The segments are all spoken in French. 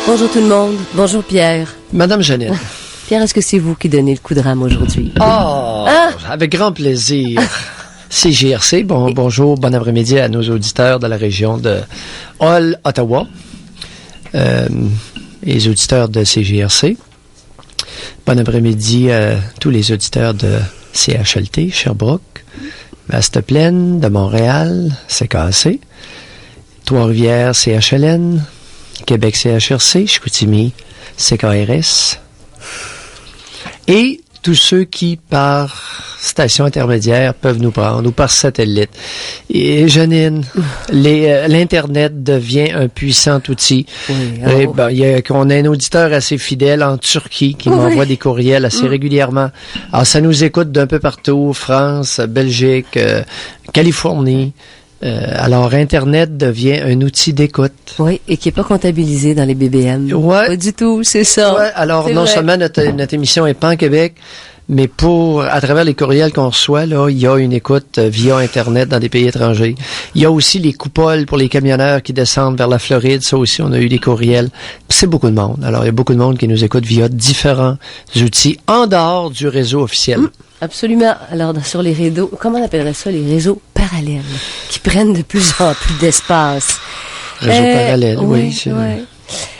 Bonjour tout le monde. Bonjour Pierre. Madame Jeannette. Pierre, est-ce que c'est vous qui donnez le coup de rame aujourd'hui? Avec grand plaisir. CJRC, bonjour, bon après-midi à nos auditeurs de la région de Hull, Ottawa, et les auditeurs de CJRC. Bon après-midi à tous les auditeurs de CHLT, Sherbrooke, Basse-Plaine, de Montréal, CKAC, Trois-Rivières, CHLN, Québec, CHRC, Chicoutimi, CKRS, et tous ceux qui, par station intermédiaire, peuvent nous prendre, ou par satellite. Et Janine, l'Internet devient un puissant outil. Oui, on a un auditeur assez fidèle en Turquie qui m'envoie des courriels assez régulièrement. Alors, ça nous écoute d'un peu partout, France, Belgique, Californie. Alors, Internet devient un outil d'écoute. Oui, et qui n'est pas comptabilisé dans les BBM. Ouais. Pas du tout, c'est ça. Ouais, alors, non seulement notre émission est pas en Québec, mais à travers les courriels qu'on reçoit, là, il y a une écoute via Internet dans des pays étrangers. Il y a aussi les coupoles pour les camionneurs qui descendent vers la Floride. Ça aussi, on a eu des courriels. C'est beaucoup de monde. Alors, il y a beaucoup de monde qui nous écoute via différents outils en dehors du réseau officiel. Absolument. Alors, sur les réseaux, comment on appellerait ça? Les réseaux parallèles, qui prennent de plus en plus d'espace. Réseau parallèle, oui.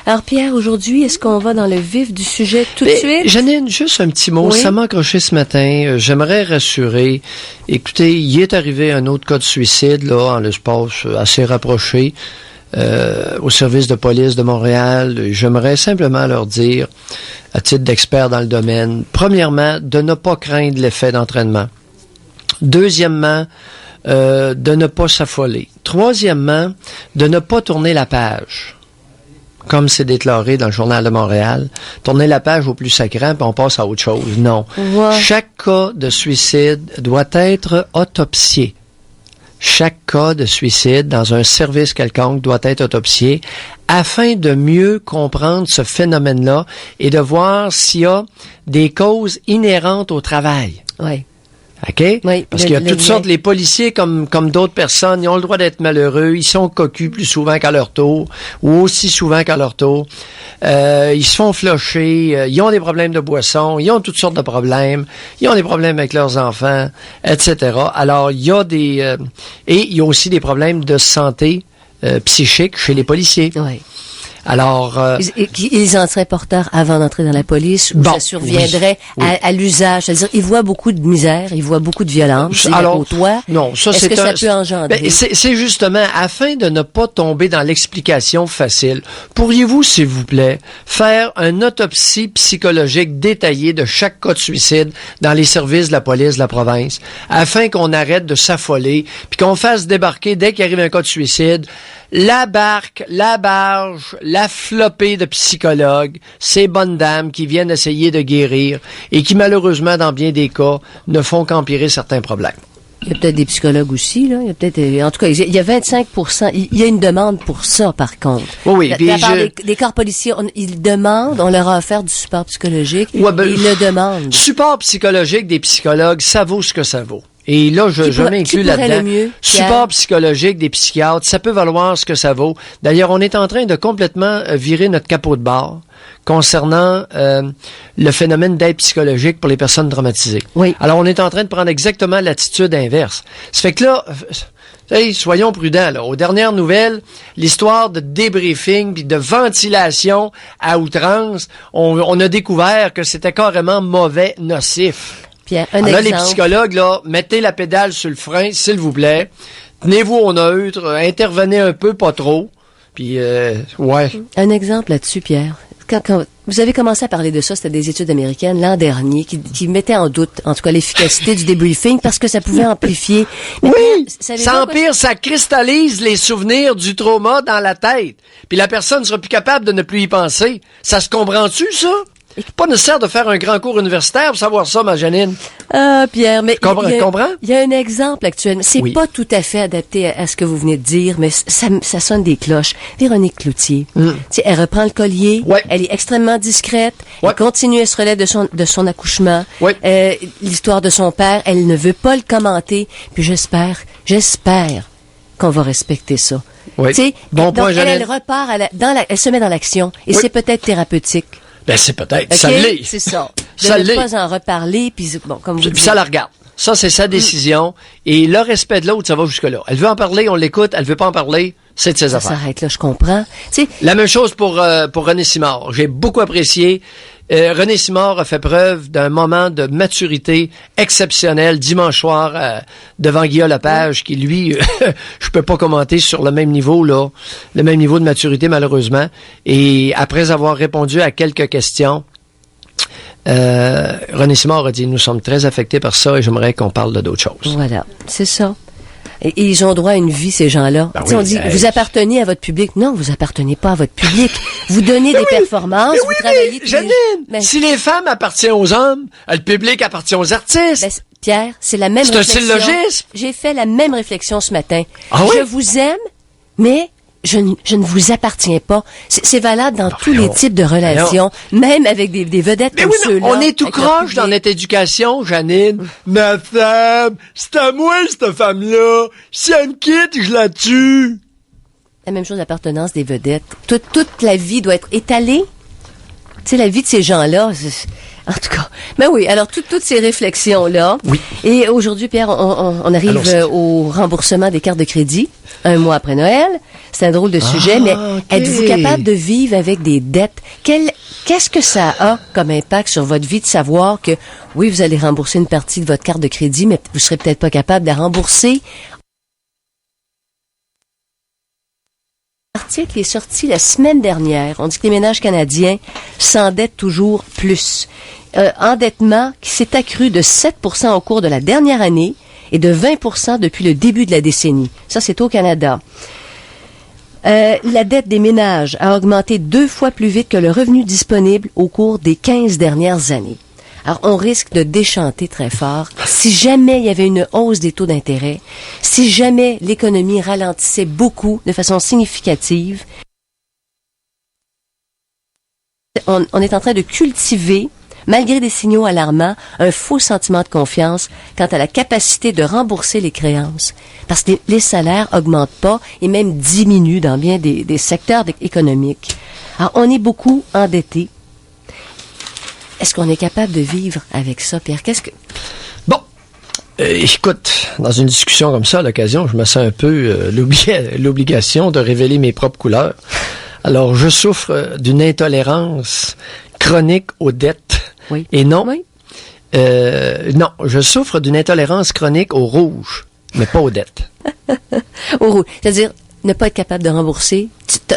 Alors, Pierre, aujourd'hui, est-ce qu'on va dans le vif du sujet tout de suite? Janine, juste un petit mot. Oui. Ça m'a accroché ce matin. J'aimerais rassurer. Écoutez, il est arrivé un autre cas de suicide, là, en l'espace assez rapproché, au service de police de Montréal. J'aimerais simplement leur dire, à titre d'expert dans le domaine, premièrement, de ne pas craindre l'effet d'entraînement. Deuxièmement, de ne pas s'affoler. Troisièmement, de ne pas tourner la page. Comme c'est déclaré dans le Journal de Montréal, tourner la page au plus sacrant, puis on passe à autre chose. Non. Ouais. Chaque cas de suicide doit être autopsié. Chaque cas de suicide dans un service quelconque doit être autopsié afin de mieux comprendre ce phénomène-là et de voir s'il y a des causes inhérentes au travail. Oui. OK? Oui, parce qu'il y a toutes sortes, les policiers, comme d'autres personnes, ils ont le droit d'être malheureux, ils sont cocus plus souvent qu'à leur tour, ou aussi souvent qu'à leur tour. Ils se font flusher, ils ont des problèmes de boisson, ils ont toutes sortes de problèmes, ils ont des problèmes avec leurs enfants, etc. Alors, il y a et il y a aussi des problèmes de santé psychique chez les policiers. Oui. Alors, ils en seraient porteurs avant d'entrer dans la police ou ça surviendrait à l'usage. C'est-à-dire, ils voient beaucoup de misère, ils voient beaucoup de violence. Alors, non, ça est-ce que ça peut engendrer? C'est justement afin de ne pas tomber dans l'explication facile. Pourriez-vous, s'il vous plaît, faire une autopsie psychologique détaillée de chaque cas de suicide dans les services de la police de la province, afin qu'on arrête de s'affoler, puis qu'on fasse débarquer dès qu'il arrive un cas de suicide la barque, la barge, la flopée de psychologues, ces bonnes dames qui viennent essayer de guérir et qui, malheureusement, dans bien des cas, ne font qu'empirer certains problèmes. Il y a peut-être des psychologues aussi, là. Il y a peut-être, en tout cas, il y a 25%. Il y a une demande pour ça, par contre. Oui. De la part des corps policiers, ils demandent, on leur a offert du support psychologique. Ouais, ils le demandent. Support psychologique des psychologues, ça vaut ce que ça vaut. Et là, je m'inclus là-dedans. Support psychologique des psychiatres, ça peut valoir ce que ça vaut. D'ailleurs, on est en train de complètement virer notre capot de bord concernant le phénomène d'aide psychologique pour les personnes traumatisées. Oui. Alors, on est en train de prendre exactement l'attitude inverse. Ça fait que là, soyons prudents, là. Aux dernières nouvelles, l'histoire de débriefing puis de ventilation à outrance, on a découvert que c'était carrément mauvais, nocif. Pierre, alors là, les psychologues, là, mettez la pédale sur le frein, s'il vous plaît. Tenez-vous au neutre, intervenez un peu, pas trop. Puis, ouais. Un exemple là-dessus, Pierre. Quand vous avez commencé à parler de ça, c'était des études américaines l'an dernier qui mettaient en doute, en tout cas, l'efficacité du débriefing parce que ça pouvait amplifier. Mais oui! Ça empire, ça cristallise les souvenirs du trauma dans la tête. Puis la personne ne sera plus capable de ne plus y penser. Ça se comprend-tu, ça? Pas nécessaire de faire un grand cours universitaire pour savoir ça, ma Janine. Ah, Pierre, mais... Comprends? Il y a un exemple actuellement. C'est pas tout à fait adapté à ce que vous venez de dire, mais ça sonne des cloches. Véronique Cloutier. Tu sais, elle reprend le collier. Ouais. Elle est extrêmement discrète. Ouais. Elle continue, elle se relève de son accouchement. Ouais. L'histoire de son père, elle ne veut pas le commenter. Puis j'espère qu'on va respecter ça. Oui. Tu sais, Bon donc, point, elle Janine. repart, elle se met dans l'action. Et Oui. c'est peut-être thérapeutique. Ben, c'est peut-être. OK? Ça l'est. C'est ça. De Ça ne l'est. pas en reparler, puis bon, comme vous Puis dites. ça la regarde. Ça, c'est sa décision. Et le respect de l'autre, ça va jusque-là. Elle veut en parler, on l'écoute. Elle veut pas en parler, c'est de ses Ça affaires. s'arrête là, je comprends. Tu sais, La même chose pour René Simard. J'ai beaucoup apprécié. René Simard a fait preuve d'un moment de maturité exceptionnel dimanche soir devant Guillaume Lepage, qui lui, je peux pas commenter sur le même niveau là, le même niveau de maturité malheureusement. Et après avoir répondu à quelques questions, René Simard a dit, nous sommes très affectés par ça et j'aimerais qu'on parle de d'autres choses. voilà, c'est ça. Et ils ont droit à une vie, ces gens-là. Ben Tu sais, oui, on dit, hey. vous appartenez à votre public. Non, vous appartenez pas à votre public. Vous donnez des performances, vous travaillez tous les Janine, jours. Ben, si les femmes appartiennent aux hommes, le public appartient aux artistes. ben, Pierre, c'est la même C'est un réflexion. syllogisme. J'ai fait la même réflexion ce matin. Ah oui? Je vous aime, mais je ne vous appartiens pas. C'est valable dans tous les voyons. types de relations, même avec des vedettes Mais comme oui, mais ceux-là. on est tout avec leur croche dans public. notre éducation, Janine. Ma femme, c'est à moi, cette femme-là. Si elle me quitte, je la tue. La même chose d'appartenance des vedettes. Toute la vie doit être étalée. Tu sais, la vie de ces gens-là, en tout cas. Ben oui, alors toutes ces réflexions-là. Oui. Et aujourd'hui, Pierre, on arrive Allons-y. Au remboursement des cartes de crédit, un mois après Noël. C'est un drôle de sujet, mais ok. êtes-vous capable de vivre avec des dettes? Qu'est-ce que ça a comme impact sur votre vie de savoir que, oui, vous allez rembourser une partie de votre carte de crédit, mais vous serez peut-être pas capable de la rembourser? L'article est sorti la semaine dernière. On dit que les ménages canadiens s'endettent toujours plus. Endettement qui s'est accru de 7% au cours de la dernière année et de 20% depuis le début de la décennie. Ça, c'est au Canada. La dette des ménages a augmenté 2 fois plus vite que le revenu disponible au cours des 15 dernières années. Alors, on risque de déchanter très fort si jamais il y avait une hausse des taux d'intérêt, si jamais l'économie ralentissait beaucoup, de façon significative. On est en train de cultiver, malgré des signaux alarmants, un faux sentiment de confiance quant à la capacité de rembourser les créances. Parce que les salaires augmentent pas et même diminuent dans bien des secteurs économiques. Alors, on est beaucoup endettés. Est-ce qu'on est capable de vivre avec ça, Pierre? Bon. Écoute, dans une discussion comme ça, à l'occasion, je me sens un peu l'obligation de révéler mes propres couleurs. Alors, je souffre d'une intolérance chronique aux dettes. Oui. Et non, Oui. non, je souffre d'une intolérance chronique au rouge, mais pas aux dettes. Au rouge. C'est-à-dire, ne pas être capable de rembourser.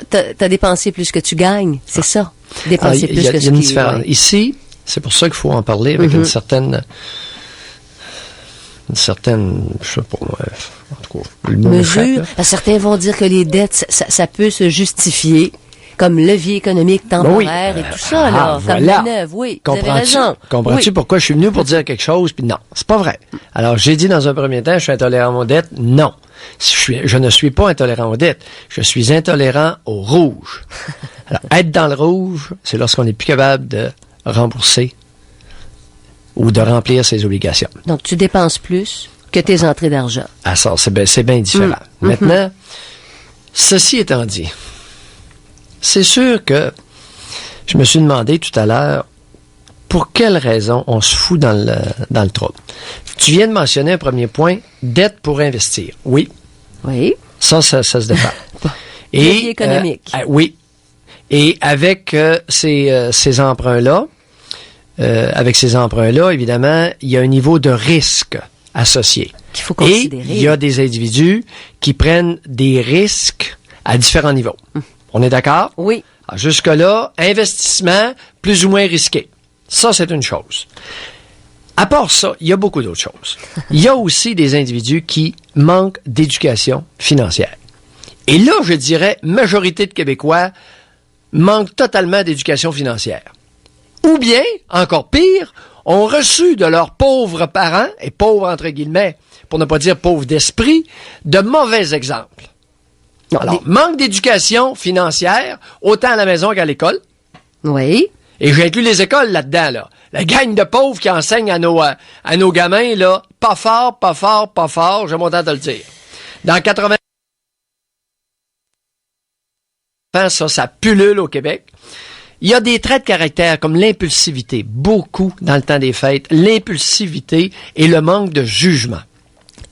T'as dépensé plus que tu gagnes. C'est ça. Dépenser Alors, plus que il y a ce une qui... différence. ouais. Ici, c'est pour ça qu'il faut en parler avec une certaine, je sais pas, moi, en tout cas, le mot m'échappe, Mesure. là. Parce que certains vont dire que les dettes, ça peut se justifier comme levier économique temporaire et tout ça, là. Comme voilà. manœuvre, oui. Vous avez Comprends-tu? raison. Comprends-tu Oui. pourquoi je suis venu pour dire quelque chose? Puis non, c'est pas vrai. Alors, j'ai dit dans un premier temps, je suis intolérant aux dettes. Non. Je ne suis pas intolérant aux dettes. Je suis intolérant au rouge. Alors, être dans le rouge, c'est lorsqu'on n'est plus capable de rembourser ou de remplir ses obligations. Donc, tu dépenses plus que tes entrées d'argent. Ah, ça, c'est bien différent. Maintenant, ceci étant dit, c'est sûr que je me suis demandé tout à l'heure pour quelle raison on se fout dans le trouble. Tu viens de mentionner un premier point, dette pour investir. Oui, Oui. ça se défend. Levier économique. Oui. Et avec ces emprunts-là, évidemment, il y a un niveau de risque associé. Qu'il faut Et considérer. il y a des individus qui prennent des risques à différents niveaux. On est d'accord? Oui. Alors, jusque-là, investissement plus ou moins risqué. Ça, c'est une chose. À part ça, il y a beaucoup d'autres choses. Il y a aussi des individus qui manquent d'éducation financière. Et là, je dirais, majorité de Québécois manquent totalement d'éducation financière. Ou bien, encore pire, ont reçu de leurs pauvres parents, et pauvres entre guillemets, pour ne pas dire pauvres d'esprit, de mauvais exemples. Non, Alors, manque d'éducation financière, autant à la maison qu'à l'école. Oui. Et j'inclus les écoles là-dedans, là. La gang de pauvres qui enseignent à nos gamins, là, pas fort, j'ai mon temps de le dire. Dans 80 ça pullule au Québec. Il y a des traits de caractère comme l'impulsivité, beaucoup dans le temps des fêtes, l'impulsivité et le manque de jugement.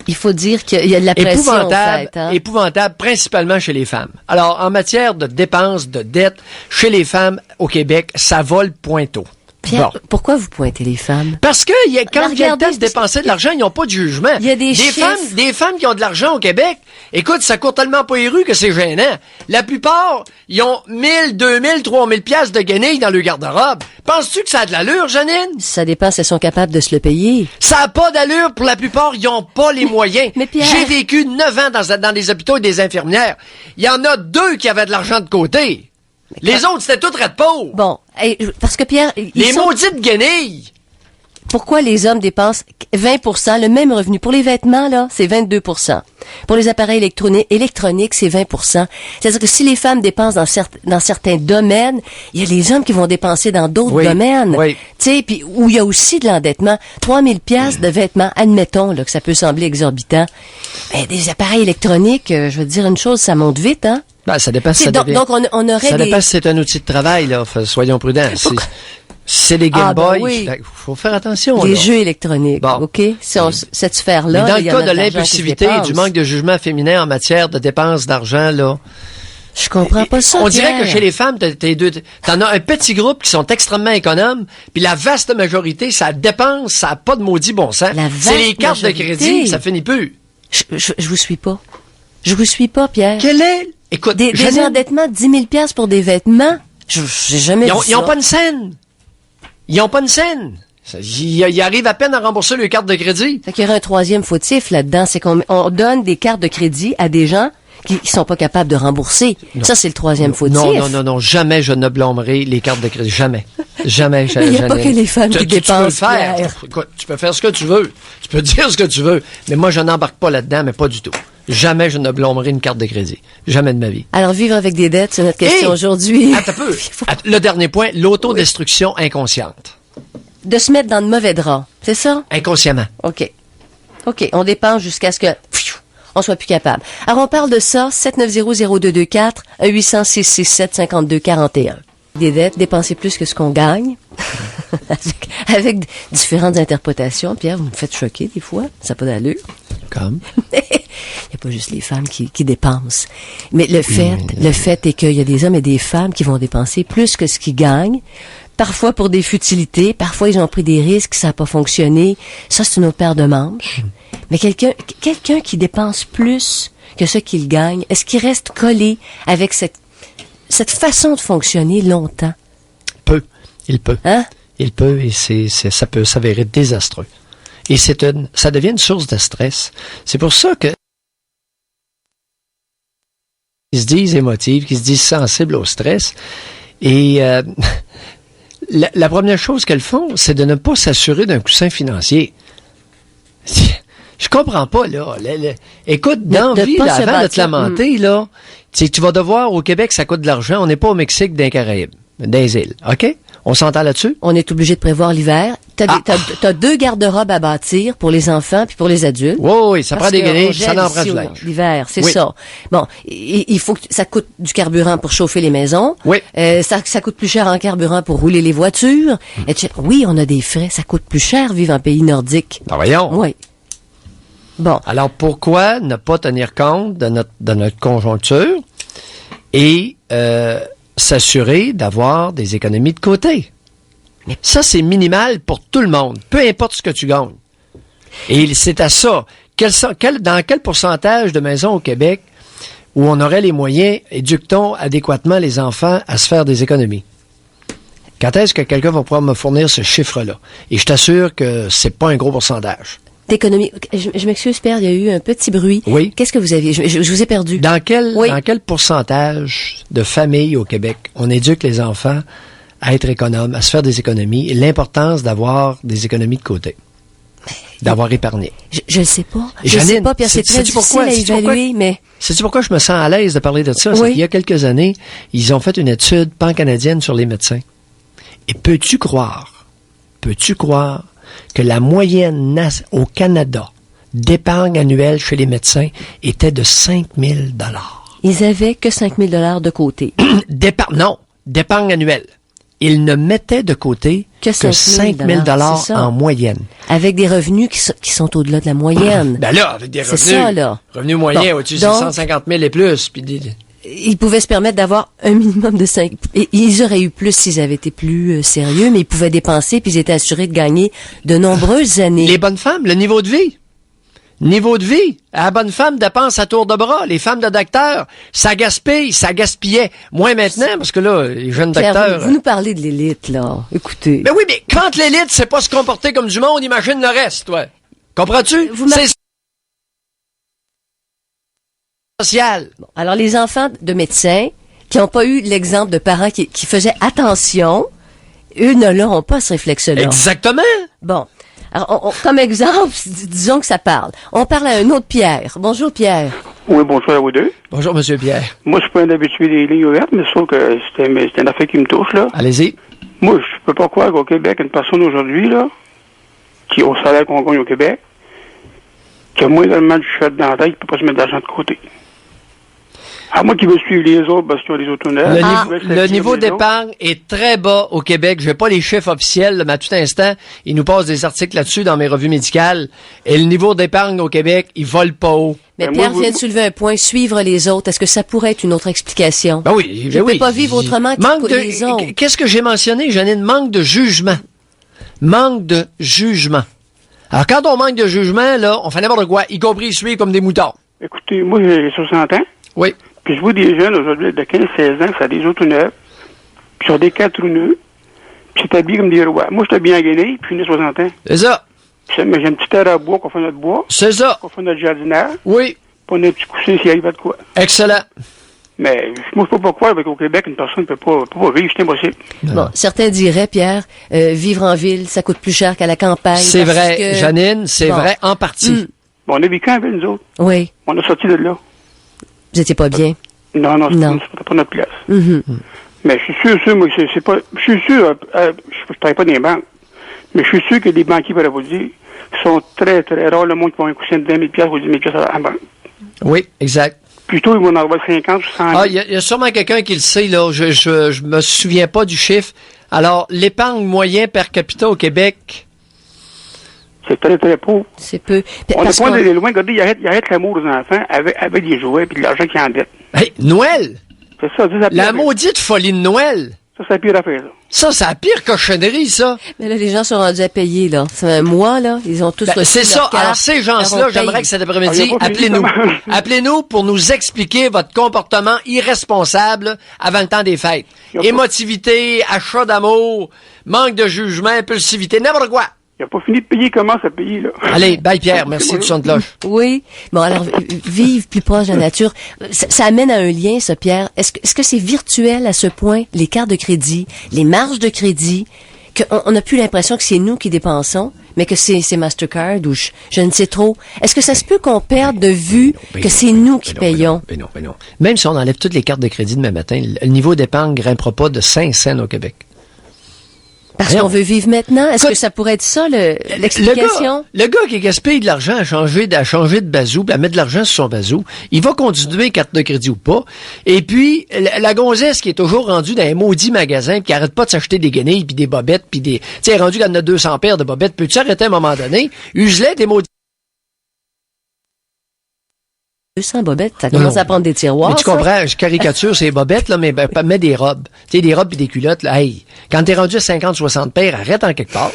Il faut dire qu'il y a de la pression, en fait, hein? Épouvantable, principalement chez les femmes. Alors, en matière de dépenses, de dettes, chez les femmes au Québec, ça vole pointeau. Pierre, bon. Pourquoi vous pointez les femmes? Parce que quand il y a le temps de dépenser de l'argent, ils n'ont pas de jugement. Il y a des femmes qui ont de l'argent au Québec, écoute, ça court tellement pas les rues que c'est gênant. La plupart, ils ont 1000, 2000, 3000 piastres de guenilles dans le garde-robe. Penses-tu que ça a de l'allure, Janine? Ça dépend si elles sont capables de se le payer. Ça a pas d'allure pour la plupart, ils n'ont pas les moyens. Mais Pierre... J'ai vécu 9 ans dans des hôpitaux et des infirmières. Il y en a 2 qui avaient de l'argent de côté. Les autres, c'était toutes red pauvres. Bon, parce que Pierre... Les maudites guenilles! Pourquoi les hommes dépensent 20%, le même revenu? Pour les vêtements, là, c'est 22%. Pour les appareils électroniques, c'est 20%. C'est-à-dire que si les femmes dépensent dans certains domaines, il y a les hommes qui vont dépenser dans d'autres domaines. Oui. Tu sais, puis où il y a aussi de l'endettement. 3000 piastres de vêtements, admettons là, que ça peut sembler exorbitant. Mais des appareils électroniques, je veux te dire une chose, ça monte vite, hein? Ben, ça dépend si ça donc on aurait ça dépend si c'est un outil de travail, là. Soyons prudents. C'est des Game Boy. Oui. Faut faire attention. Les là. jeux électroniques. Bon. OK? Cette sphère-là. Mais dans le cas de l'impulsivité et du manque de jugement féminin en matière de dépenses d'argent, là. Je comprends pas ça. On dirait que chez les femmes, t'en as un petit groupe qui sont extrêmement économes, puis la vaste majorité, ça dépense, ça a pas de maudit bon sens. C'est les cartes de crédit, ça finit plus. Je vous suis pas. Je vous suis pas, Pierre. Quel est? Écoute, des endettements de 10 000 piastres pour des vêtements. J'ai jamais vu ça. Ils ont pas une scène. Ils ont pas une scène. Ils arrivent à peine à rembourser leurs cartes de crédit. Fait qu'il y aurait un troisième fautif là-dedans, c'est qu'on donne des cartes de crédit à des gens qui sont pas capables de rembourser. Non. Ça, c'est le troisième fautif. Non, jamais je ne blâmerai les cartes de crédit. Jamais. Jamais. Il n'y a pas que les femmes qui dépensent. Tu peux le faire. Tu peux faire ce que tu veux. Tu peux dire ce que tu veux. Mais moi, je n'embarque pas là-dedans, mais pas du tout. Jamais je ne blâmerai une carte de crédit. Jamais de ma vie. Alors, vivre avec des dettes, c'est notre question aujourd'hui. Attends un peu. Le dernier point, l'autodestruction inconsciente. De se mettre dans de mauvais draps, c'est ça? Inconsciemment. OK. On dépense jusqu'à ce que on soit plus capable. Alors, on parle de ça, 790-0224, 1-800-667-5241. Des dettes, dépenser plus que ce qu'on gagne, avec différentes interprétations. Pierre, vous me faites choquer des fois, ça n'a pas d'allure. Comme? Il n'y a pas juste les femmes qui dépensent. Mais le fait est qu'il y a des hommes et des femmes qui vont dépenser plus que ce qu'ils gagnent, parfois pour des futilités, parfois ils ont pris des risques, ça n'a pas fonctionné. Ça, c'est une autre paire de manches. Mais quelqu'un qui dépense plus que ce qu'il gagne, est-ce qu'il reste collé avec cette façon de fonctionner longtemps? Il peut. Hein? Il peut, et ça peut s'avérer désastreux. Et ça devient une source de stress. C'est pour ça que ils se disent émotifs, qu'ils se disent sensibles au stress. Et la première chose qu'elles font, c'est de ne pas s'assurer d'un coussin financier. Je comprends pas, là. Écoute, dans la vie, avant de te lamenter, là, tu vas devoir, au Québec, ça coûte de l'argent. On n'est pas au Mexique, dans les Caraïbes, dans les îles. OK? On s'entend là-dessus? On est obligé de prévoir l'hiver. T'as 2 garde-robes à bâtir pour les enfants puis pour les adultes. Oui, ça prend des guenilles, ça en prend du linge. L'hiver, c'est ça. Bon, il faut que ça coûte du carburant pour chauffer les maisons. Oui. Ça coûte plus cher en carburant pour rouler les voitures. Etc. Oui, on a des frais. Ça coûte plus cher vivre en pays nordique. Ben voyons. Oui. Bon. Alors, pourquoi ne pas tenir compte de notre conjoncture et s'assurer d'avoir des économies de côté? Mais ça, c'est minimal pour tout le monde, peu importe ce que tu gagnes. Et c'est à ça. Dans quel pourcentage de maisons au Québec où on aurait les moyens, éduque-t-on adéquatement les enfants à se faire des économies? Quand est-ce que quelqu'un va pouvoir me fournir ce chiffre-là? Et je t'assure que c'est pas un gros pourcentage. D'économie. Je m'excuse, Père, il y a eu un petit bruit. Oui. Qu'est-ce que vous aviez? Je vous ai perdu. Dans quel pourcentage de familles au Québec on éduque les enfants à être économes, à se faire des économies, et l'importance d'avoir des économies de côté, d'avoir épargné? Je ne sais pas. Je sais pas, Pierre, c'est très difficile à évaluer, mais... Sais-tu pourquoi je me sens à l'aise de parler de ça? Oui. C'est qu'il y a quelques années, ils ont fait une étude pan-canadienne sur les médecins. Et peux-tu croire que la moyenne au Canada d'épargne annuelle chez les médecins était de 5 000 $? Ils avaient que 5 000 $ de côté. D'épargne annuelle. Ils ne mettaient de côté que 5 000 $ en moyenne. Avec des revenus qui sont au-delà de la moyenne. Ben là, avec des revenus. C'est ça, là. Revenus moyens au-dessus de 150 000 et plus. Puis ils pouvaient se permettre d'avoir un minimum de 5. Ils auraient eu plus s'ils avaient été plus sérieux, mais ils pouvaient dépenser puis ils étaient assurés de gagner de nombreuses années. Les bonnes femmes, le niveau de vie. Niveau de vie. La bonne femme dépense à tour de bras. Les femmes de docteurs, ça gaspillait. Moins maintenant, parce que là, les jeunes Pierre, docteurs... vous nous parlez de l'élite, là. Écoutez. Mais oui, mais quand l'élite sait pas se comporter comme du monde, imagine le reste, toi. Comprends-tu? C'est social. Bon, alors, les enfants de médecins qui n'ont pas eu l'exemple de parents qui faisaient attention, eux ne l'auront pas, ce réflexe-là. Exactement. Bon. Alors, comme exemple, disons que ça parle. On parle à un autre Pierre. Bonjour, Pierre. Oui, bonsoir à vous deux. Bonjour, Monsieur Pierre. Moi, je suis pas un habitué des lignes ouvertes, mais sauf que c'est une affaire qui me touche, là. Allez-y. Moi, je peux pas croire qu'au Québec, une personne aujourd'hui, là, qui au salaire qu'on gagne au Québec, qui a moins d'allemande du chef dans la tête, qui peut pas se mettre d'argent de côté. À moi qui veux suivre les autres parce qu'ils ont des autonomes. Le niveau d'épargne est très bas au Québec. Je n'ai pas les chiffres officiels, mais à tout instant, ils nous passent des articles là-dessus dans mes revues médicales. Et le niveau d'épargne au Québec, il vole pas haut. Mais Pierre vient de soulever un point, suivre les autres. Est-ce que ça pourrait être une autre explication? Ben oui. Je ne peux pas vivre autrement que les autres. Qu'est-ce que j'ai mentionné, Janine? Manque de jugement. Manque de jugement. Alors, quand on manque de jugement, là, on fait n'importe quoi, y compris suivre comme des moutons. Écoutez, moi, j'ai 60 ans. Oui. Puis je vois des jeunes aujourd'hui de 15-16 ans, ça a des autos neuves, puis sur des 4 roues neuves, puis c'est habillé comme des rois. Moi, je suis bien gainé, puis j'ai 60 ans. C'est ça. Puis mais j'ai un petit terre à bois qu'on fait notre bois. C'est ça. Qu'on fait notre jardinage. Oui. Puis on a un petit coussin s'il arrive de quoi. Excellent. Mais moi, je peux pas croire qu'au Québec, une personne ne peut pas vivre, c'est impossible. Bon, certains diraient, Pierre, vivre en ville, ça coûte plus cher qu'à la campagne. C'est vrai, Janine, c'est vrai en partie. Bon, on a vécu en ville, nous autres. Oui. On a sorti de là. Vous étiez pas bien? Non, c'était pas notre place. Mais je suis sûr, moi, c'est pas... Je suis sûr, je travaille pas dans les banques, mais je suis sûr que les banquiers, pour vous dire, sont très, très rares, le monde qui va un coussin de 20 000 ou 10 000 à la banque. Oui, exact. Plutôt, ils vont en avoir 50 ou 100 000. Ah, il y a sûrement quelqu'un qui le sait, là. Je me souviens pas du chiffre. Alors, l'épargne moyen per capita au Québec... C'est très, très pauvre. C'est peu. On n'est pas allé loin. Regardez, il arrête l'amour aux enfants avec des jouets et de l'argent qui en dette. Hey, Noël! C'est ça, la maudite folie de Noël! Ça, c'est la pire affaire, ça. Ça, c'est la pire cochonnerie, ça. Mais là, les gens sont rendus à payer, là. C'est un mois, là. Ils ont tous reçu c'est ça. leur carte. Alors, ces gens-là, j'aimerais que cet après-midi, appelez-nous. Appelez-nous pour nous expliquer votre comportement irresponsable avant le temps des fêtes. Émotivité, achat d'amour, manque de jugement, impulsivité, n'importe quoi. Il n'a pas fini de payer, il commence à payer, là. Allez, bye Pierre, merci du son de cloche. Oui. Bon, alors, vivre plus proche de la nature. Ça amène à un lien, ça, Pierre. Est-ce que c'est virtuel à ce point, les cartes de crédit, les marges de crédit, qu'on n'a plus l'impression que c'est nous qui dépensons, mais que c'est Mastercard ou je ne sais trop. Est-ce que ça se peut qu'on perde de vue que c'est nous qui payons? Ben non. Même si on enlève toutes les cartes de crédit demain matin, le niveau d'épargne ne grimpera pas de 5 cents au Québec. Parce qu'on veut vivre maintenant? Est-ce que ça pourrait être ça, l'explication? Le gars qui gaspille de l'argent à changer de bazou, à mettre de l'argent sur son bazou, il va continuer carte de crédit ou pas. Et puis, la gonzesse qui est toujours rendue dans un maudit magasin, qui arrête pas de s'acheter des guenilles, puis des bobettes, puis des... Tu sais, elle est rendue qu'elle en a 200 paires de bobettes. Peux-tu arrêter à un moment donné? Use-les, des maudits... 200 bobettes, ça commence à prendre des tiroirs. Mais tu comprends, je caricature ces bobettes, là, mais mets des robes. Tu sais, des robes et des culottes, là. Hey, quand t'es rendu à 50-60 paires, arrête en quelque part.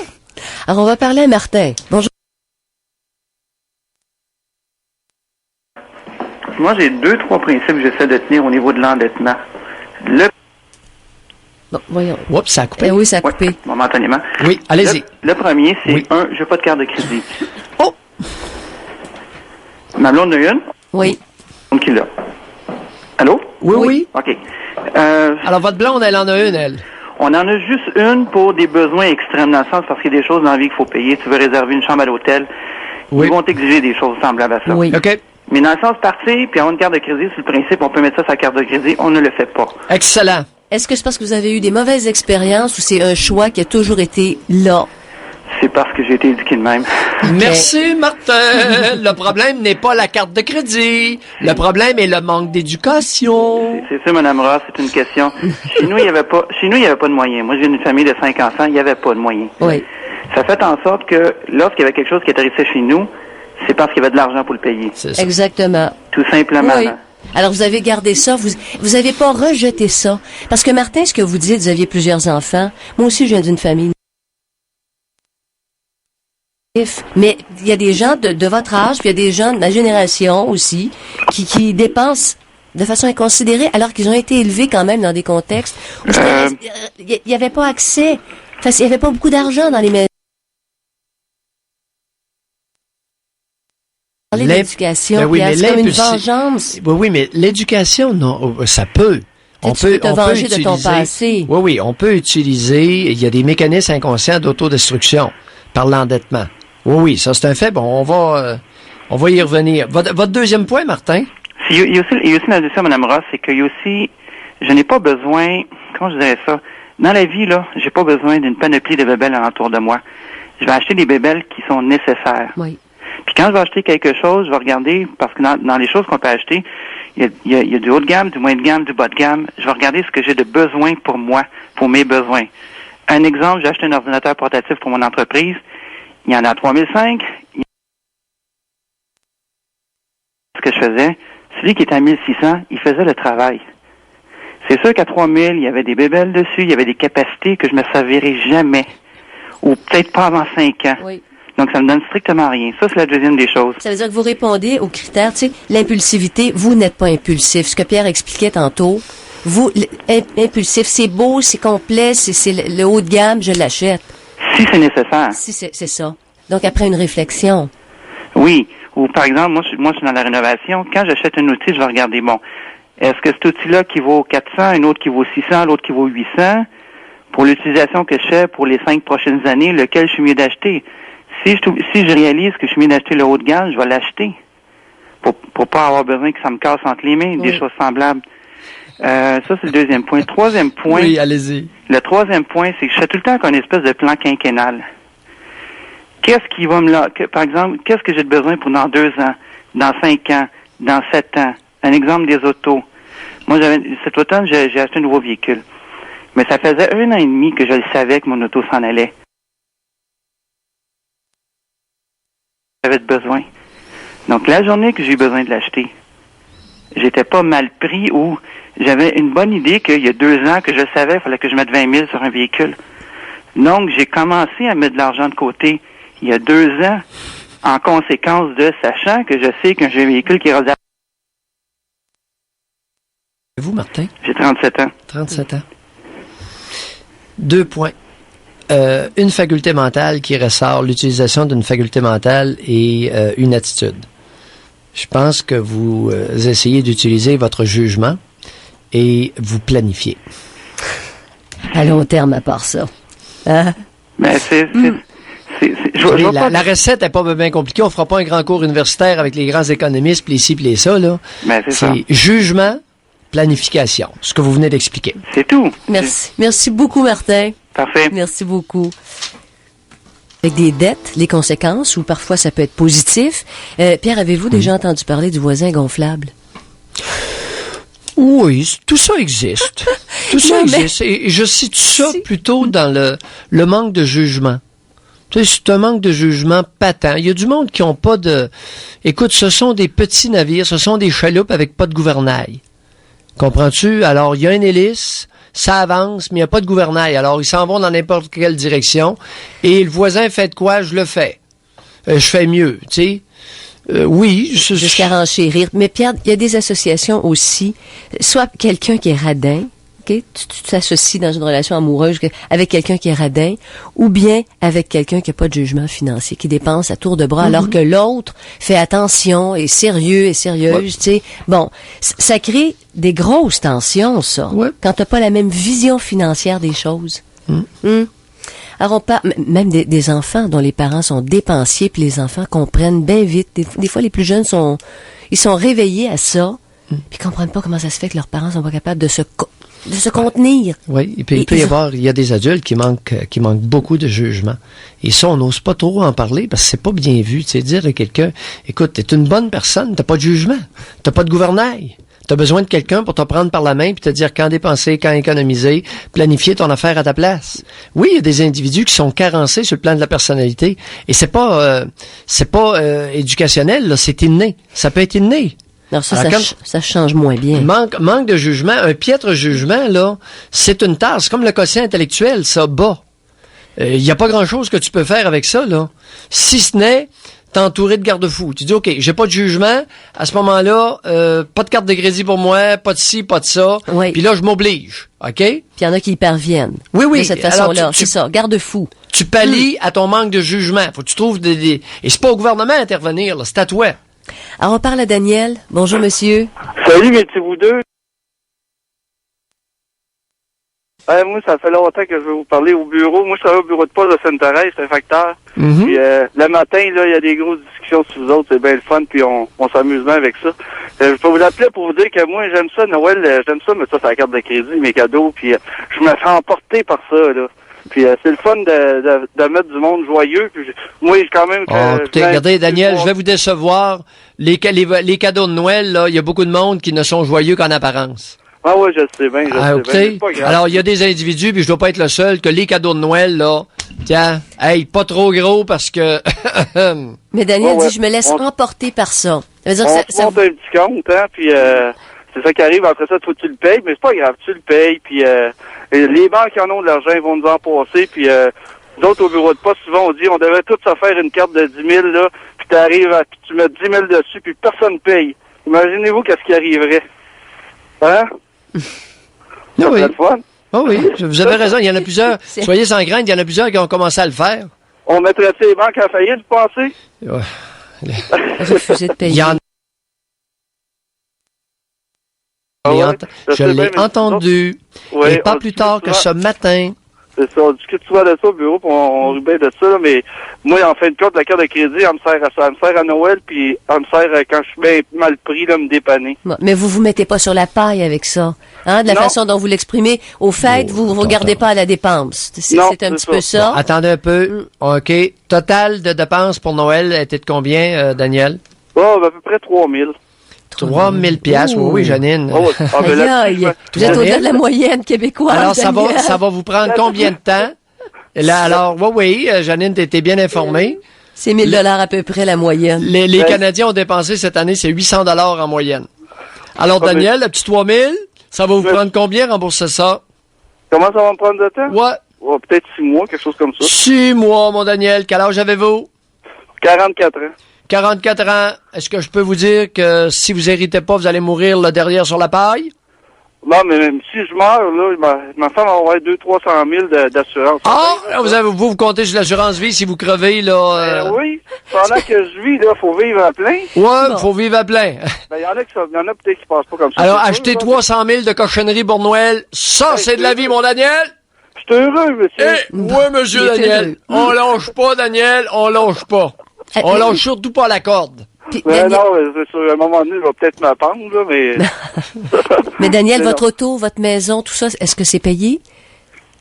Alors, on va parler à Martin. Bonjour. Moi, j'ai 2-3 principes que j'essaie de tenir au niveau de l'endettement. Bon, voyons. Oups, ça a coupé. Oui, ça a coupé. Oui, momentanément. Oui, allez-y. Le premier, c'est je veux pas de carte de crédit. Oh! Ma blonde a une? Oui. Qui l'a? Allô? Oui. OK. Alors, votre blonde, elle en a une, elle? On en a juste une pour des besoins extrêmes, dans le sens parce qu'il y a des choses dans la vie qu'il faut payer. Tu veux réserver une chambre à l'hôtel, ils vont t'exiger des choses semblables à ça. Oui. OK. Mais dans le sens partir, puis avoir une carte de crédit, c'est le principe, on peut mettre ça sur la carte de crédit, on ne le fait pas. Excellent. Est-ce que c'est parce que vous avez eu des mauvaises expériences ou c'est un choix qui a toujours été là? C'est parce que j'ai été éduqué de même. Merci, Martin. Le problème n'est pas la carte de crédit. Le problème est le manque d'éducation. C'est ça, Mme Ross, c'est une question. Chez nous, il n'y avait pas de moyens. Moi, je viens d'une famille de 5 enfants, il n'y avait pas de moyens. Oui. Ça fait en sorte que lorsqu'il y avait quelque chose qui atterrissait chez nous, c'est parce qu'il y avait de l'argent pour le payer. C'est ça. Exactement. Tout simplement. Oui. Hein. Alors, vous avez gardé ça, vous avez pas rejeté ça. Parce que, Martin, ce que vous dites, vous aviez plusieurs enfants. Moi aussi, je viens d'une famille. Mais il y a des gens de votre âge, puis il y a des gens de ma génération aussi, qui dépensent de façon inconsidérée, alors qu'ils ont été élevés quand même dans des contextes où il n'y avait pas accès. Enfin, il n'y avait pas beaucoup d'argent dans les maisons. Parler d'éducation, Ben oui, mais c'est comme une vengeance. Oui, mais l'éducation, non, ça peut. Tu peux te venger de ton passé. Oui, on peut utiliser, il y a des mécanismes inconscients d'autodestruction par l'endettement. Oui, ça c'est un fait. Bon, on va y revenir. Votre deuxième point, Martin? Il y a aussi ma deuxième, Mme Ross, c'est qu'il y a aussi, je n'ai pas besoin, comment je dirais ça, dans la vie, là, j'ai pas besoin d'une panoplie de bébelles alentour de moi. Je vais acheter des bébelles qui sont nécessaires. Oui. Puis quand je vais acheter quelque chose, je vais regarder, parce que dans les choses qu'on peut acheter, il y a du haut de gamme, du moyen de gamme, du bas de gamme. Je vais regarder ce que j'ai de besoin pour moi, pour mes besoins. Un exemple, j'ai acheté un ordinateur portatif pour mon entreprise. Il y en a 3005. Ce que je faisais, celui qui était à 1600, il faisait le travail. C'est sûr qu'à 3000, il y avait des bébelles dessus, il y avait des capacités que je me servirai jamais. Ou peut-être pas avant 5 ans. Oui. Donc, ça me donne strictement rien. Ça, c'est la deuxième des choses. Ça veut dire que vous répondez aux critères, tu sais, l'impulsivité, vous n'êtes pas impulsif. Ce que Pierre expliquait tantôt, vous, impulsif, c'est beau, c'est complet, c'est le haut de gamme, je l'achète. Si c'est nécessaire. Si c'est ça. Donc, après une réflexion. Oui. Ou, par exemple, moi, je suis dans la rénovation. Quand j'achète un outil, je vais regarder, bon, est-ce que cet outil-là qui vaut 400, un autre qui vaut 600, l'autre qui vaut 800? Pour l'utilisation que je fais pour les 5 prochaines années, lequel je suis mieux d'acheter? Si je réalise que je suis mieux d'acheter le haut de gamme, je vais l'acheter. Pour pas avoir besoin que ça me casse entre les mains, des choses semblables. Ça, c'est le deuxième point. Le troisième point. Oui, allez-y. Le troisième point, c'est que je fais tout le temps qu'un espèce de plan quinquennal. Qu'est-ce qui va par exemple, qu'est-ce que j'ai de besoin pour dans 2 ans, dans 5 ans, dans 7 ans? Un exemple des autos. Moi, cet automne, j'ai acheté un nouveau véhicule. Mais ça faisait 1 an et demi que je le savais que mon auto s'en allait. J'avais de besoin. Donc, la journée que j'ai eu besoin de l'acheter, j'étais pas mal pris ou j'avais une bonne idée qu'il y a 2 ans que je savais qu'il fallait que je mette 20 000 sur un véhicule. Donc, j'ai commencé à mettre de l'argent de côté il y a 2 ans en conséquence de sachant que je sais que j'ai un véhicule qui est redevenu. Vous, Martin? J'ai 37 ans. 37 ans. 2 points. Une faculté mentale qui ressort, l'utilisation d'une faculté mentale et une attitude. Je pense que vous essayez d'utiliser votre jugement et vous planifiez. À long terme, à part ça. Hein? Mais la recette n'est pas bien compliquée. On fera pas un grand cours universitaire avec les grands économistes, puis les ci, puis les ça, là. Mais c'est jugement, planification. Ce que vous venez d'expliquer. C'est tout. Merci. Merci beaucoup, Martin. Parfait. Merci beaucoup. Avec des dettes, les conséquences, ou parfois ça peut être positif. Pierre, avez-vous déjà entendu parler du voisin gonflable? Oui, tout ça existe. Tout ça existe. Et je cite ça plutôt dans le manque de jugement. Tu sais, c'est un manque de jugement patent. Il y a du monde qui n'ont pas de... Écoute, ce sont des petits navires, ce sont des chaloupes avec pas de gouvernail. Comprends-tu? Alors, il y a une hélice, ça avance, mais il n'y a pas de gouvernail. Alors, ils s'en vont dans n'importe quelle direction. Et le voisin fait de quoi? Je le fais. Je fais mieux, tu sais. Oui. Jusqu'à renchérir. Mais Pierre, il y a des associations aussi. Soit quelqu'un qui est radin, okay? Tu t'associes dans une relation amoureuse avec quelqu'un qui est radin, ou bien avec quelqu'un qui n'a pas de jugement financier, qui dépense à tour de bras, alors que l'autre fait attention, est sérieux et sérieuse, tu sais. Bon, ça crée des grosses tensions, ça. Ouais. Quand t'as pas la même vision financière des choses. Alors, on parle même des enfants dont les parents sont dépensiers, puis les enfants comprennent bien vite. Des fois, les plus jeunes sont réveillés à ça, puis comprennent pas comment ça se fait que leurs parents sont pas capables de se de se contenir. Oui, et puis il y a des adultes qui manquent beaucoup de jugement. Et ça, on n'ose pas trop en parler parce que c'est pas bien vu. Tu sais, dire à quelqu'un, écoute, t'es une bonne personne, t'as pas de jugement, t'as pas de gouvernail. T'as besoin de quelqu'un pour te prendre par la main puis te dire quand dépenser, quand économiser, planifier ton affaire à ta place. Oui, il y a des individus qui sont carencés sur le plan de la personnalité et c'est pas éducationnel, là, c'est inné. Ça peut être inné. Non, ça change moins bien. Manque de jugement, un piètre jugement là, c'est une tare, c'est comme le quotient intellectuel, ça bas. Il y a pas grand-chose que tu peux faire avec ça là, si ce n'est t'entourer de garde-fous. Tu dis, OK, j'ai pas de jugement. À ce moment-là, pas de carte de crédit pour moi, pas de ci, pas de ça. Oui. Puis là, je m'oblige. OK? Puis il y en a qui y parviennent. Oui. De cette façon-là, c'est ça. Garde-fou. Tu pallies à ton manque de jugement. Faut que tu trouves des... Et c'est pas au gouvernement à intervenir, là. C'est à toi. Alors, on parle à Daniel. Bonjour, monsieur. Salut, mettez-vous deux. Moi, ça fait longtemps que je vais vous parler au bureau. Moi, je travaille au bureau de poste de Sainte-Thérèse, c'est un facteur. Mm-hmm. Puis le matin, là, il y a des grosses discussions sur vous autres, c'est bien le fun, puis on s'amuse bien avec ça. Je peux vous appeler pour vous dire que moi, j'aime ça, Noël, j'aime ça, mais ça, c'est la carte de crédit, mes cadeaux, puis je me fais emporter par ça, là. Puis c'est le fun de mettre du monde joyeux. Puis moi, quand même... Écoutez, regardez, Daniel, je vais vous décevoir. Les cadeaux de Noël, là, il y a beaucoup de monde qui ne sont joyeux qu'en apparence. Ah ouais, je sais bien, écoutez, alors, il y a des individus, puis je dois pas être le seul, que les cadeaux de Noël, là, tiens, hey, pas trop gros parce que... Mais Daniel dit, je me laisse emporter par ça. Ça veut dire on se monte un petit compte, hein, puis c'est ça qui arrive, après ça, toi, tu le payes, mais c'est pas grave, tu le payes, puis les banques qui en ont de l'argent, ils vont nous en passer, puis nous autres, au bureau de poste, souvent, on dit, on devrait tous se faire une carte de 10 000, là, puis puis tu mets 10 000 dessus, puis personne paye. Imaginez-vous qu'est-ce qui arriverait. Hein? Ah oui. Oh oui, vous avez raison, il y en a plusieurs. Soyez sans crainte, il y en a plusieurs qui ont commencé à le faire. On mettrait les banques en faillite, vous pensez? Refusez de payer. Il y en Je l'ai entendu. Oui, et pas plus tard que ce matin. C'est ça, on discute souvent de ça au bureau, puis on rit bien de ça, là, mais moi, en fin de compte, la carte de crédit, elle me sert à ça. Elle me sert à Noël, puis elle me sert quand je suis bien mal pris, là, me dépanner. Bon, mais vous mettez pas sur la paille avec ça. Hein, de la façon dont vous l'exprimez. Au fait, vous regardez pas à la dépense. C'est un petit peu ça. Bon, attendez un peu. OK. Total de dépenses pour Noël était de combien, Daniel? Oh, à peu près 3 000. 3 000 piastres, oui, Janine. Oh, ben là, vous êtes au-delà de la moyenne québécoise. Alors, ça va vous prendre combien de temps? Là, alors, oui, Janine, t'étais bien informée. C'est 1 000 $ à peu près la moyenne. Les Canadiens ont dépensé cette année, c'est 800 $ en moyenne. Alors, Daniel, le petit 3 000, ça va vous prendre combien rembourser ça? Comment ça va me prendre de temps? Ouais. Oh, peut-être 6 mois, quelque chose comme ça. 6 mois, mon Daniel. Quel âge avez-vous? 44 ans. 44 ans. Est-ce que je peux vous dire que si vous héritez pas, vous allez mourir là derrière sur la paille? Non, mais même si je meurs, là, ma femme va avoir 200-300 000 d'assurance. Ah! Vous comptez sur l'assurance vie si vous crevez, là. Oui. Pendant que je vis, là, faut vivre à plein. Ouais, faut vivre à plein. Ben, y en a peut-être qui passent pas comme ça. Alors, acheter 300 000 de cochonneries pour Noël, ça, c'est de la vie, mon Daniel! Je suis heureux, monsieur. Oui, monsieur Daniel. On lâche pas, Daniel, on lâche pas. On lâche surtout pas la corde. Mais non, c'est sûr, à un moment donné, je vais peut-être me pendre, là, mais... Mais Daniel, votre auto, votre maison, tout ça, est-ce que c'est payé?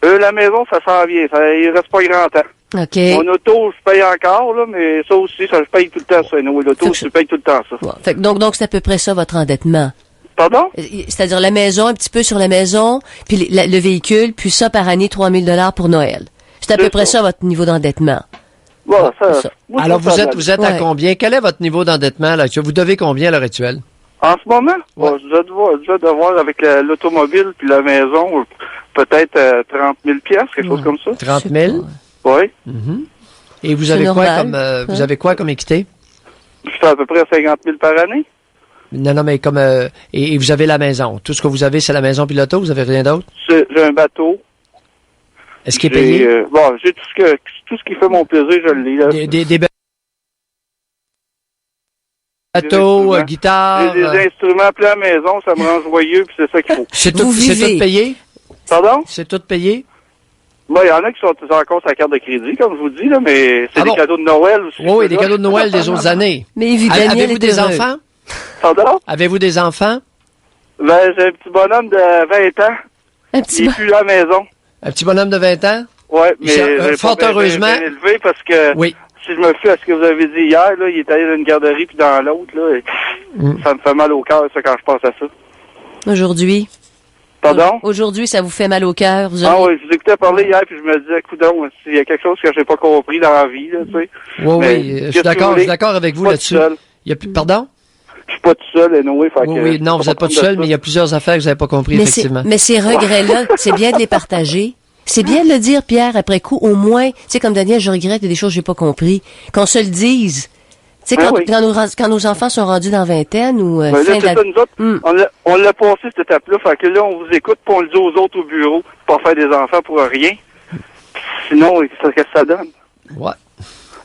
La maison, ça s'en vient. Il reste pas grand temps. OK. Mon auto, je paye encore, là, mais ça aussi, je paye tout le temps, ça. L'auto, je paye tout le temps, ça. Bon, donc, c'est à peu près ça, votre endettement. Pardon? C'est-à-dire la maison, un petit peu sur la maison, puis le véhicule, puis ça, par année, 3 000 $ pour Noël. C'est à peu près ça, votre niveau d'endettement. Bon, ça. Alors, vous êtes à combien? Quel est votre niveau d'endettement, là? Vous devez combien à l'heure actuelle? En ce moment? Ouais. Je dois devoir avec l'automobile puis la maison, peut-être 30 000 piastres, quelque chose comme ça. 30 000? Oui. Mm-hmm. Et vous avez quoi comme équité? Je suis à peu près à 50 000 par année. Non, mais comme... et vous avez la maison. Tout ce que vous avez, c'est la maison puis l'auto? Vous avez rien d'autre? J'ai un bateau. Est-ce qu'il est payé? J'ai tout ce qui fait mon plaisir, je l'ai. Des bateaux, guitares... J'ai des instruments plein à la maison, ça me rend joyeux, puis c'est ça qu'il faut. C'est tout payé? Pardon? C'est tout payé? Bon, il y en a qui sont encore sa carte de crédit, comme je vous dis, là, mais c'est des cadeaux de Noël aussi. Oui, des cadeaux de Noël des autres années. Mais avez-vous des enfants? Pardon? Avez-vous des enfants? Ben, j'ai un petit bonhomme de 20 ans. Un petit Il est plus là à la maison. Un petit bonhomme de 20 ans? Ouais, mais fort pas heureusement. bien élevé parce que Oui. si je me fie à ce que vous avez dit hier, là, il est allé dans une garderie puis dans l'autre, là, et ça me fait mal au cœur, ça, quand je pense à ça. Aujourd'hui. Pardon? Aujourd'hui, ça vous fait mal au cœur. Vous Ah auriez- oui, je vous écoutais parler hier puis je me disais, coudonc, s'il y a quelque chose que j'ai pas compris dans la vie, là, tu sais. Oui, Mais oui, je qu'est-ce suis que vous voulez? avec vous Pas là-dessus. tout seul. Il y a plus, pardon? Je suis pas tout seul, anyway, fait Oui, que oui, non, vous pas n'êtes pas tout prendre de seul, ça. mais il y a plusieurs affaires que vous n'avez pas compris, effectivement. Mais ces regrets-là, c'est bien de les partager. C'est bien de le dire, Pierre, après coup, au moins, tu sais, comme Daniel, je regrette des choses que j'ai pas compris. Qu'on se le dise. Tu sais, Ah oui. quand nos enfants sont rendus dans vingtaine ou Ben là, fin c'est ça, nous autres, on l'a passé, cette étape-là, fait que là, on vous écoute, puis on le dit aux autres au bureau, pas faire des enfants pour rien. Sinon, qu'est-ce que ça donne? Ouais.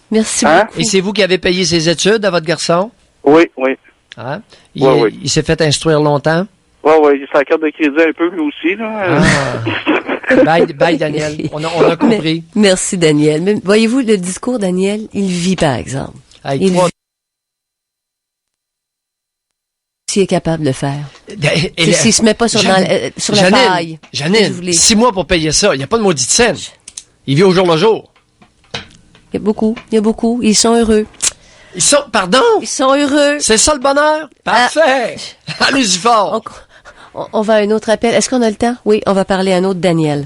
Merci Hein? beaucoup. Et c'est vous qui avez payé ses études à votre garçon? Oui, oui. Hein? Ouais. Il s'est fait instruire longtemps? Oui, c'est la carte de crédit un peu, lui aussi, là. Bye, Daniel. On a compris. Merci, Daniel. Mais voyez-vous, le discours, Daniel, il vit, par exemple. Hey, Il toi- vit. S'il est capable de le faire. Et- S'il se met pas sur la faille. Je Janine, voulais. 6 mois pour payer ça. Il n'y a pas de maudite scène. Il vit au jour le jour. Il y a beaucoup. Ils sont heureux. Ils sont, pardon? Ils sont heureux. C'est ça le bonheur? Parfait! Allez-y fort! On va à un autre appel. Est-ce qu'on a le temps? Oui, on va parler à un autre Daniel.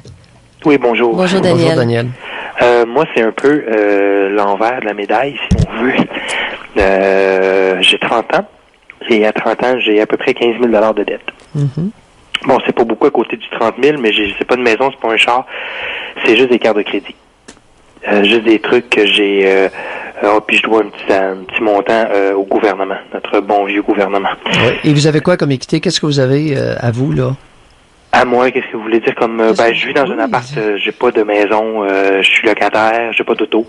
Oui, bonjour. Bonjour, Daniel. Bonjour, Daniel. Moi, c'est un peu l'envers de la médaille, si on veut. J'ai 30 ans, et à 30 ans, j'ai à peu près 15 000 de dette. Mhm. Bon, c'est pas beaucoup à côté du 30 000, mais c'est pas une maison, c'est pas un char, c'est juste des cartes de crédit. Juste des trucs que j'ai... puis je dois un petit montant au gouvernement, notre bon vieux gouvernement. Ouais. Et vous avez quoi comme équité? Qu'est-ce que vous avez à vous, là? À moi, qu'est-ce que vous voulez dire comme... je vis dans un appart, j'ai pas de maison, je suis locataire, j'ai pas d'auto.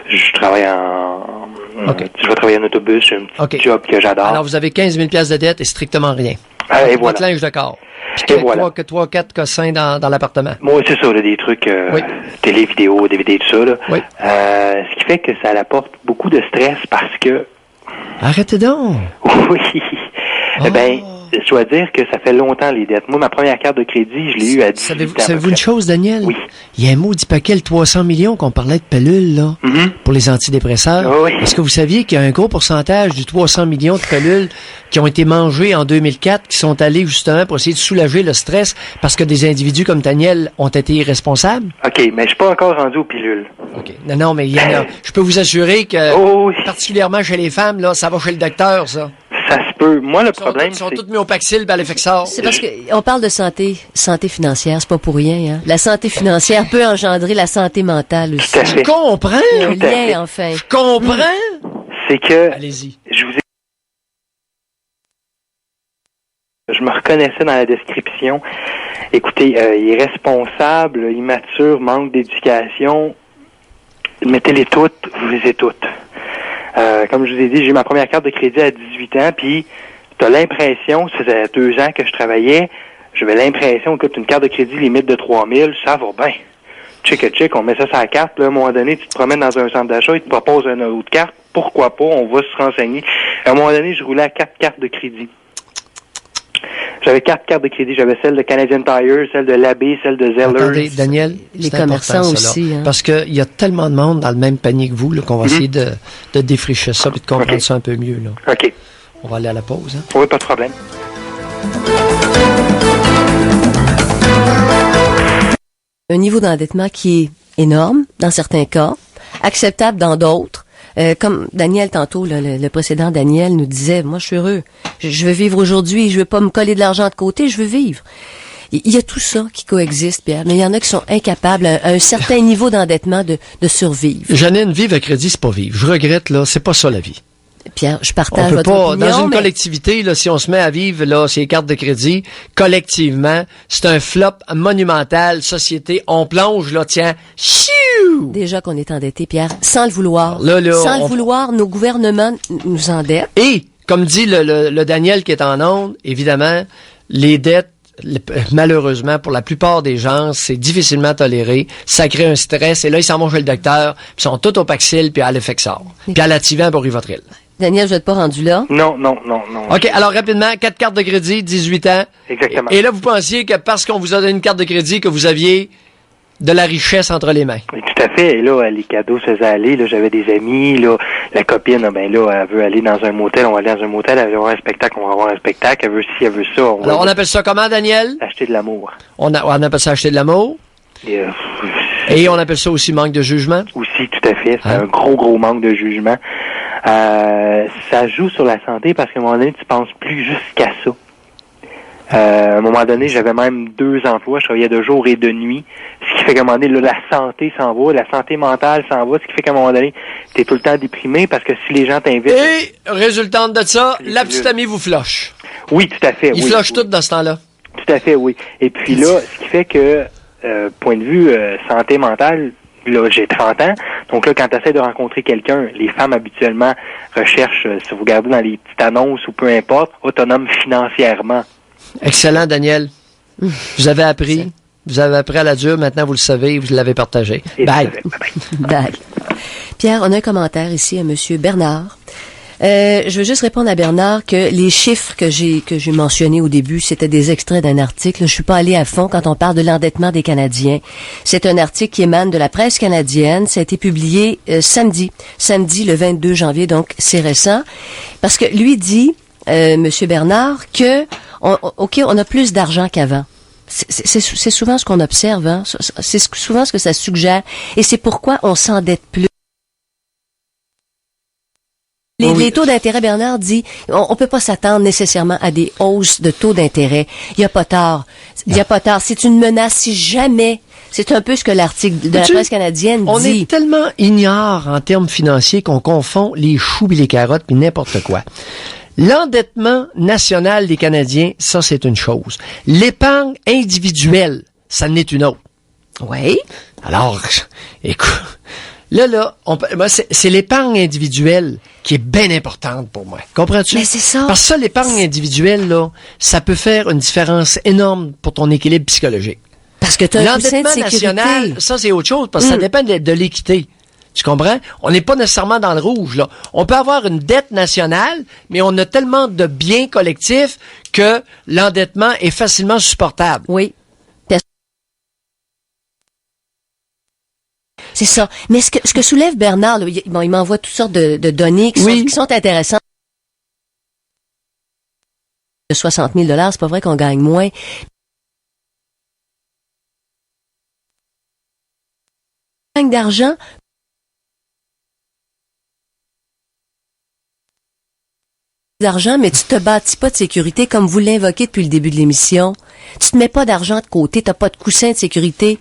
Je travaille je vais travailler en autobus, j'ai un petit job que j'adore. Alors, vous avez 15 000 piastres de dette et strictement rien. Et Votre voilà. linge de corps. Et voilà. 3-4 cossins dans l'appartement. Moi, c'est ça, là, des trucs, télé, vidéo, DVD, tout ça, là. Oui. Ce qui fait que ça apporte beaucoup de stress parce que, Arrêtez donc! oui, je dois dire que ça fait longtemps, les dettes. Moi, ma première carte de crédit, je l'ai eue à 18 ans. Savez-vous une chose, Daniel? Oui. Il y a un maudit paquet, le 300 millions qu'on parlait de pilules, là, pour les antidépresseurs. Oui. Est-ce que vous saviez qu'il y a un gros pourcentage du 300 millions de pilules qui ont été mangées en 2004, qui sont allées justement pour essayer de soulager le stress parce que des individus comme Daniel ont été irresponsables? OK, mais je suis pas encore rendu aux pilules. OK. Non, mais il y en a. Je peux vous assurer que, oui. particulièrement chez les femmes, là, ça va chez le docteur, ça. Ça se peut. Moi, le problème, Ils sont c'est... toutes mis au Paxil, Balefexor. C'est parce que on parle de santé financière, c'est pas pour rien. Hein. La santé financière peut engendrer la santé mentale aussi. Tout à fait. Je comprends. Il y a un Tout à fait. lien, enfin. Je comprends. C'est que... Allez-y. Je me reconnaissais dans la description. Écoutez, irresponsable, immature, manque d'éducation. Mettez-les toutes, vous les avez toutes. Comme je vous ai dit, j'ai eu ma première carte de crédit à 18 ans, puis t'as l'impression, ça faisait 2 ans que je travaillais, j'avais l'impression que une carte de crédit limite de 3 000, ça va bien. Check, on met ça sur la carte, puis à un moment donné, tu te promènes dans un centre d'achat, ils te proposent une autre carte, pourquoi pas, on va se renseigner. À un moment donné, je roulais à 4 cartes de crédit. J'avais 4 cartes de crédit. J'avais celle de Canadian Tire, celle de l'Abbé, celle de Zellers. Attendez, Daniel, Les c'est commerçants important, ça, aussi, là. hein. Parce qu'il y a tellement de monde dans le même panier que vous là, qu'on va essayer de défricher ça et de comprendre OK. ça un peu mieux. Là. OK. On va aller à la pause. Hein? Oui, pas de problème. Un niveau d'endettement qui est énorme dans certains cas, acceptable dans d'autres. Comme Daniel tantôt, là, le précédent Daniel nous disait, moi je suis heureux, je veux vivre aujourd'hui, je veux pas me coller de l'argent de côté, je veux vivre. Il y a tout ça qui coexiste, Pierre, mais il y en a qui sont incapables à un certain niveau d'endettement de survivre. Janine, vivre à crédit, c'est pas vivre. Je regrette, là, c'est pas ça la vie. Pierre, je On partage peut votre pas, opinion, dans une mais collectivité, là, si on se met à vivre là, ces cartes de crédit, collectivement, c'est un flop monumental, société, on plonge, là, tiens, chiou! déjà qu'on est endetté, Pierre, sans le vouloir. Là, Sans le vouloir, nos gouvernements nous endettent. Et, comme dit le Daniel qui est en onde, évidemment, les dettes, malheureusement, pour la plupart des gens, c'est difficilement toléré. Ça crée un stress. Et là, ils s'en vont chez le docteur, puis ils sont tous au Paxil, puis à l'Effexor. Puis à l'Ativan pour Rivotril. Daniel, vous n'êtes pas rendu là? Non. OK, alors rapidement, 4 cartes de crédit, 18 ans. Exactement. Et là, vous pensiez que parce qu'on vous a donné une carte de crédit, que vous aviez de la richesse entre les mains. Oui, tout à fait. Et là, les cadeaux se faisaient aller. Là, j'avais des amis. Là, la copine, ben là, elle veut aller dans un motel. On va aller dans un motel. Elle veut avoir un spectacle. On va avoir un spectacle. Elle veut ci, elle veut ça. Alors, on appelle ça comment, Daniel? Acheter de l'amour. On appelle ça acheter de l'amour. Et on appelle ça aussi manque de jugement. Aussi, tout à fait. C'est un gros manque de jugement. Ça joue sur la santé parce qu'à un moment donné, tu penses plus juste qu'à ça. À un moment donné, j'avais même 2 emplois. Je travaillais de jour et de nuit. Ce qui fait qu'à un moment donné, là, la santé s'en va, la santé mentale s'en va. Ce qui fait qu'à un moment donné, t'es tout le temps déprimé parce que si les gens t'invitent... Et, résultante de ça, la petite amie vous floche. Oui, tout à fait. Il floche tout dans ce temps-là. Tout à fait, oui. Et puis là, ce qui fait que, point de vue santé mentale, là, j'ai 30 ans. Donc là, quand tu essaies de rencontrer quelqu'un, les femmes habituellement recherchent, si vous regardez dans les petites annonces ou peu importe, autonome financièrement. Excellent, Daniel. Vous avez appris. Vous avez appris à la dure. Maintenant, vous le savez. Vous l'avez partagé. Bye. Bye. Pierre, on a un commentaire ici à Monsieur Bernard. Je veux juste répondre à Bernard que les chiffres que j'ai mentionnés au début, c'était des extraits d'un article. Je suis pas allé à fond quand on parle de l'endettement des Canadiens. C'est un article qui émane de la presse canadienne. Ça a été publié samedi le 22 janvier, donc c'est récent. Parce que lui dit, Monsieur Bernard, que on a plus d'argent qu'avant. C'est souvent ce qu'on observe, hein. C'est souvent ce que ça suggère. Et c'est pourquoi on s'endette plus. Les taux d'intérêt, Bernard dit, on peut pas s'attendre nécessairement à des hausses de taux d'intérêt. Il y a pas tard. C'est une menace si jamais. C'est un peu ce que l'article de la presse canadienne dit. On est tellement ignare en termes financiers qu'on confond les choux et les carottes puis n'importe quoi. L'endettement national des Canadiens, ça, c'est une chose. L'épargne individuelle, ça en est une autre. Oui. Alors, écoute, là, c'est l'épargne individuelle qui est bien importante pour moi. Comprends-tu? Mais c'est ça. Parce que ça, l'épargne individuelle, là, ça peut faire une différence énorme pour ton équilibre psychologique. Parce que tu as un coussin de sécurité. National, ça, c'est autre chose, parce que ça dépend de l'équité. Tu comprends? On n'est pas nécessairement dans le rouge, là. On peut avoir une dette nationale, mais on a tellement de biens collectifs que l'endettement est facilement supportable. Oui. C'est ça. Mais ce que soulève Bernard, là, il m'envoie toutes sortes de données qui sont intéressantes. De 60 000 $, c'est pas vrai qu'on gagne moins. On gagne d'argent. Mais tu te bâtis pas de sécurité comme vous l'invoquez depuis le début de l'émission. Tu te mets pas d'argent de côté, t'as pas de coussin de sécurité.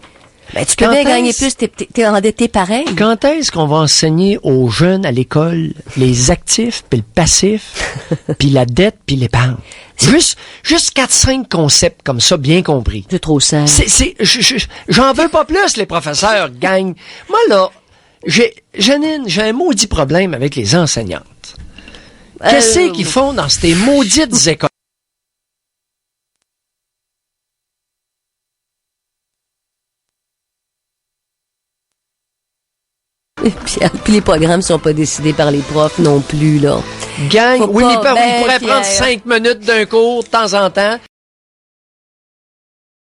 Ben, tu peux bien gagner plus, t'es endetté pareil. Quand est-ce qu'on va enseigner aux jeunes à l'école les actifs, puis le passif, puis la dette, puis l'épargne? Juste 4-5 concepts comme ça, bien compris. C'est trop simple. J'en veux pas plus, les professeurs gagnent. Moi, là, Janine, j'ai un maudit problème avec les enseignantes. Qu'est-ce qu'ils font dans ces maudites écoles? Puis les programmes sont pas décidés par les profs non plus, là. Gang, oui, mais ils pourraient prendre 5 minutes d'un cours de temps en temps.